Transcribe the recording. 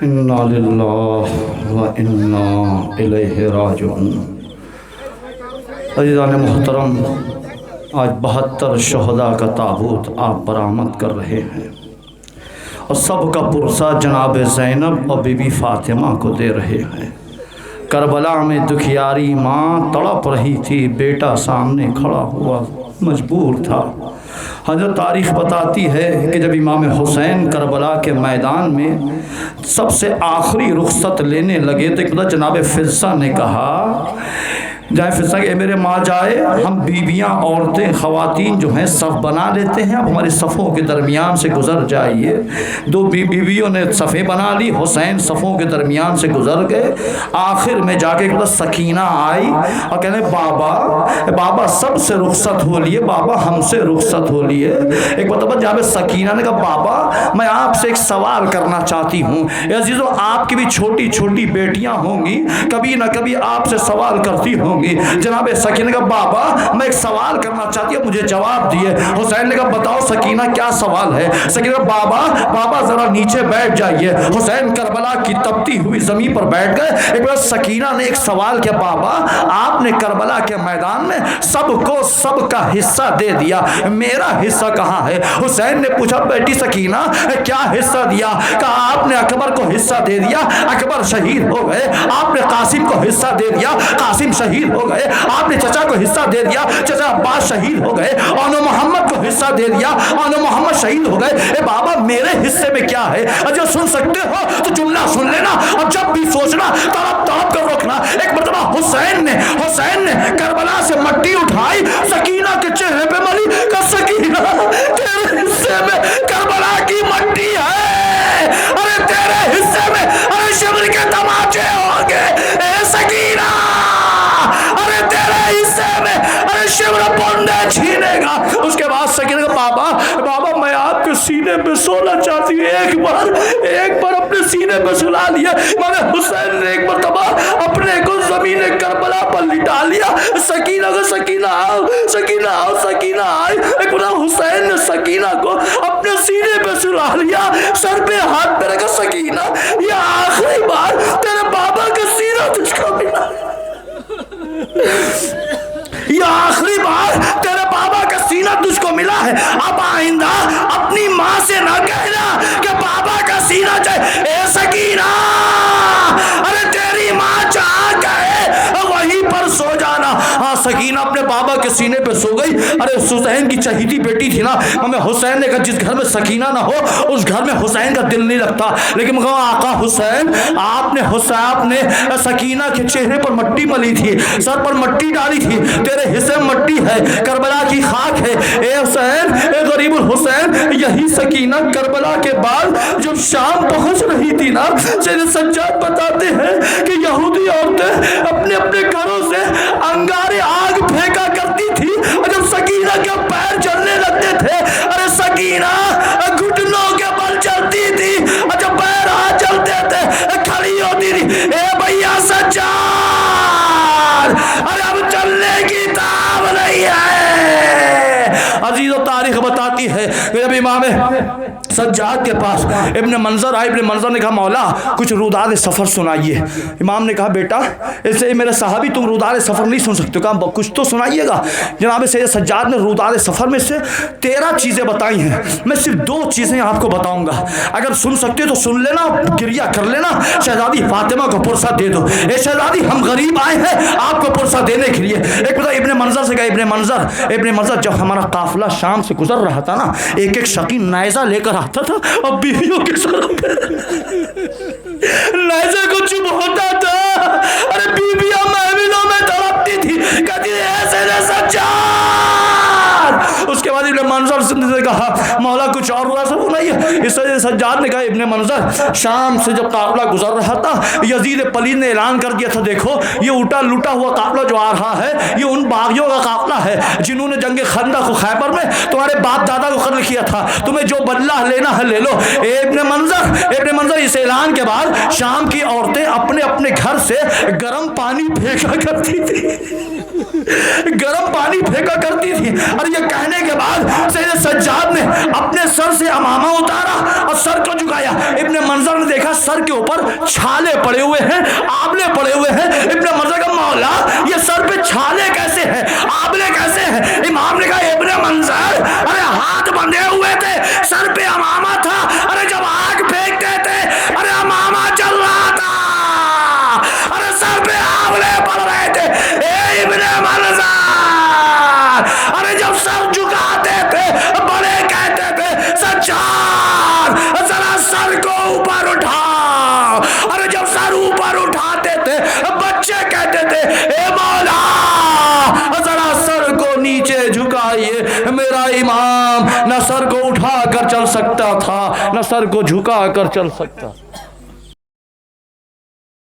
انا للہ و انا الیہ راجعون۔ عزیزان محترم، آج 72 شہداء کا تابوت آپ برآمد کر رہے ہیں اور سب کا پرسہ جناب زینب اور بی بی فاطمہ کو دے رہے ہیں۔ کربلا میں دکھیاری ماں تڑپ رہی تھی، بیٹا سامنے کھڑا ہوا مجبور تھا۔ حضرت تاریخ بتاتی ہے کہ جب امام حسین کربلا کے میدان میں سب سے آخری رخصت لینے لگے تو ایک بار جناب فضہ نے کہا، جائے فضہ کہ اے میرے ماں جائے، ہم بیویاں عورتیں خواتین جو ہیں صف بنا لیتے ہیں، اب ہمارے صفوں کے درمیان سے گزر جائیے۔ دو بیویوں نے صفیں بنا لی، حسین صفوں کے درمیان سے گزر گئے۔ آخر میں جا کے ایک سکینہ آئی اور کہنے بابا سب سے رخصت ہو لیے، بابا ہم سے رخصت ہو لیے۔ ایک مرتبہ جہاں سکینہ نے کہا بابا میں آپ سے ایک سوال کرنا چاہتی ہوں۔ اے عزیزو، آپ کی بھی چھوٹی چھوٹی بیٹیاں ہوں گی، کبھی نہ کبھی آپ سے سوال کرتی ہوں گی۔ جناب سکینہ نے کہا بابا میں ایک سوال کرنا چاہتی ہوں، مجھے جواب دیے۔ حسین نے کہا بتاؤ سکینہ کیا سوال ہے؟ سکینہ نے کہا بابا ذرا نیچے بیٹھ جائیے۔ حسین کربلا کی تپتی ہوئی زمین پر بیٹھ گئے۔ ایک بار سکینہ نے ایک سوال کیا، بابا آپ نے کربلا کے میدان میں سب کو سب کا حصہ دے دیا، میرا حصہ کہاں ہے؟ حسین نے پوچھا بیٹی سکینہ کیا حصہ دیا؟ کہا آپ نے اکبر کو حصہ دے دیا، اکبر شہید ہو گئے۔ آپ نے قاسم کو حصہ دے دیا، قاسم شہید ہو گئے۔ آپ نے چچا کو حصہ دے دیا، چچا عباس شہید ہو گئے۔ آنو محمد کو حصہ دے دیا، آنو محمد شہید ہو گئے۔ اے بابا میرے حصے میں کیا ہے؟ اگر سن سکتے ہو تو جملہ سن لینا اور جب بھی سوچنا تڑپ تڑپ کر رکھنا۔ ایک مرتبہ حسین نے کربلا سے مٹی اٹھائی، سکینہ کے چہرے پہ ملی کہ سکینہ تیرے حصے میں کربلا کی مٹی ہے، ارے تیرے حصے میں ارے شبر کے تماچے ہوں گے۔ اے سکینہ ارے تیرے حصے میں ارے شبر پوندے چھینے گا۔ اس کے بعد سکینہ کا بابا میں آپ کے سینے پہ سونا چاہتی ہوں۔ ایک بار اپنے سینے پہ سلا لیا۔ امام حسین نے ایک مرتبہ اپنے کو زمین کربلا پر لٹا لیا۔ سکینہ آؤ، سکینہ آئی۔ ایک بار حسین نے سکینہ کو اپنے سینے پہ سلا لیا، سر پہ ہاتھ پہ رکھا، سکینہ یہ آخری بار تیرے بابا کا سینہ تجھ کو ملا، یہ آخری بار تیرے بابا کا سینہ تجھ کو ملا ہے۔ اب آئندہ اپنی ماں سے نہ کہنا کہ بابا کا سینہ چاہے۔ اے سکینہ ارے تیری ماں جہاں کہے وہیں پر سو جانا۔ ہاں سکینہ اپنے بابا کے سینے پہ سو گئی۔ ارے حسین کی چہیتی بیٹی تھی نا، ہمیں حسین نے کہا جس گھر میں سکینہ نہ ہو اس گھر میں حسین کا دل نہیں لگتا۔ لیکن کہا آقا حسین آپ نے سکینہ کے چہرے پر مٹی ملی تھی، سر پر مٹی ڈالی تھی، تیرے حصے میں مٹی ہے، کربلا کی خاک ہے۔ اے حسین، اے غریب الحسین، یہی سکینہ کربلا کے بعد جب شام پہنچ رہی تھی نا، سید سجاد بتاتے ہیں کہ یہودی عورتیں اپنے اپنے گھروں سے انگارے آگ پھینکا کرتی تھی اور جب سکینہ کے پیر جلنے لگتے تھے، ارے سکینہ گھٹنوں کے بل چلتی تھی اور جب پیر ہاتھ چلتے تھے کھڑی ہوتی تھی۔ اے بھیا سجاد ارے اب چلنے کی تاب نہیں ہے۔ عزیز و تاریخ بتاتی ہے کہ جب امام سجاد کے پاس ابن منظر آئے، ابن منظر نے کہا مولا کچھ روداد سفر سنائیے۔ امام نے کہا بیٹا اسے میرے صحابی تم روداد سفر نہیں سن سکتے، کہا کچھ تو سنائیے گا۔ جناب سید سجاد نے روداد سفر میں سے 13 چیزیں بتائی ہیں، میں صرف 2 چیزیں آپ کو بتاؤں گا، اگر سن سکتے تو سن لینا، گریہ کر لینا، شہزادی فاطمہ کو پرسہ دے دو۔ اے شہزادی ہم غریب آئے ہیں آپ کو پرسہ دینے کے لیے۔ ایک بتا ابن منظر سے کہا ابن منظر جب ہمارا قافلہ شام سے گزر رہا تھا نا، ایک شقی نیزہ لے کر آتا تھا اور بیویوں کے سروں پہ نیزے کو چپ ہوتا تھا، ارے بیویاں محفلوں میں تڑپتی تھی، کہتی تھی ایسے نے سجاد۔ اس کے بعد ابن منظر نے کہا مولا کچھ اور ہوا سب نہیں۔ اس وجہ سجاد نے کہا ابن منظر شام سے جب قافلہ گزر رہا تھا، یزید پلید نے اعلان کر دیا تھا دیکھو یہ اٹا لوٹا ہوا قافلہ جو آ رہا ہے یہ ان باغیوں کا قافلہ ہے جنہوں نے جنگ خندق و خیبر میں تمہارے باپ دادا کو قتل کیا تھا، تمہیں جو بدلہ لینا ہے لے لو۔ ابن منظر اس اعلان کے بعد شام کی عورتیں اپنے اپنے گھر سے گرم پانی پھینکا کرتی تھی اور یہ کہنے کے بعد سید سجاد نے اپنے سر سے امامہ اتارا اور سر کو جھکایا۔ ابن منظر نے دیکھا سر کے اوپر چھالے پڑے ہوئے ہیں، آبلے پڑے ہوئے ہیں۔ ابن منظر کا مولا یہ سر پہ چھالے کیسے ہیں، آبلے کیسے ہیں؟ امام نے کہا ابن منظر ارے ہاتھ بندھے ہوئے تھے، سر پہ امامہ تھا، ارے جب آگ پھینکتے تھے ارے امامہ چل رہا تھا، ارے سر پہ آبلے پڑ رہے تھے۔ اے ابن منظر ارے جب سر جھکاتے تھے بڑے کہتے تھے سجاد ذرا سر کو اوپر اٹھا، ارے جب سر اوپر اٹھاتے تھے بچے کہتے تھے اے مولا ذرا سر کو نیچے جھکائیے۔ میرا امام نہ سر کو اٹھا کر چل سکتا تھا نہ سر کو جھکا کر چل سکتا۔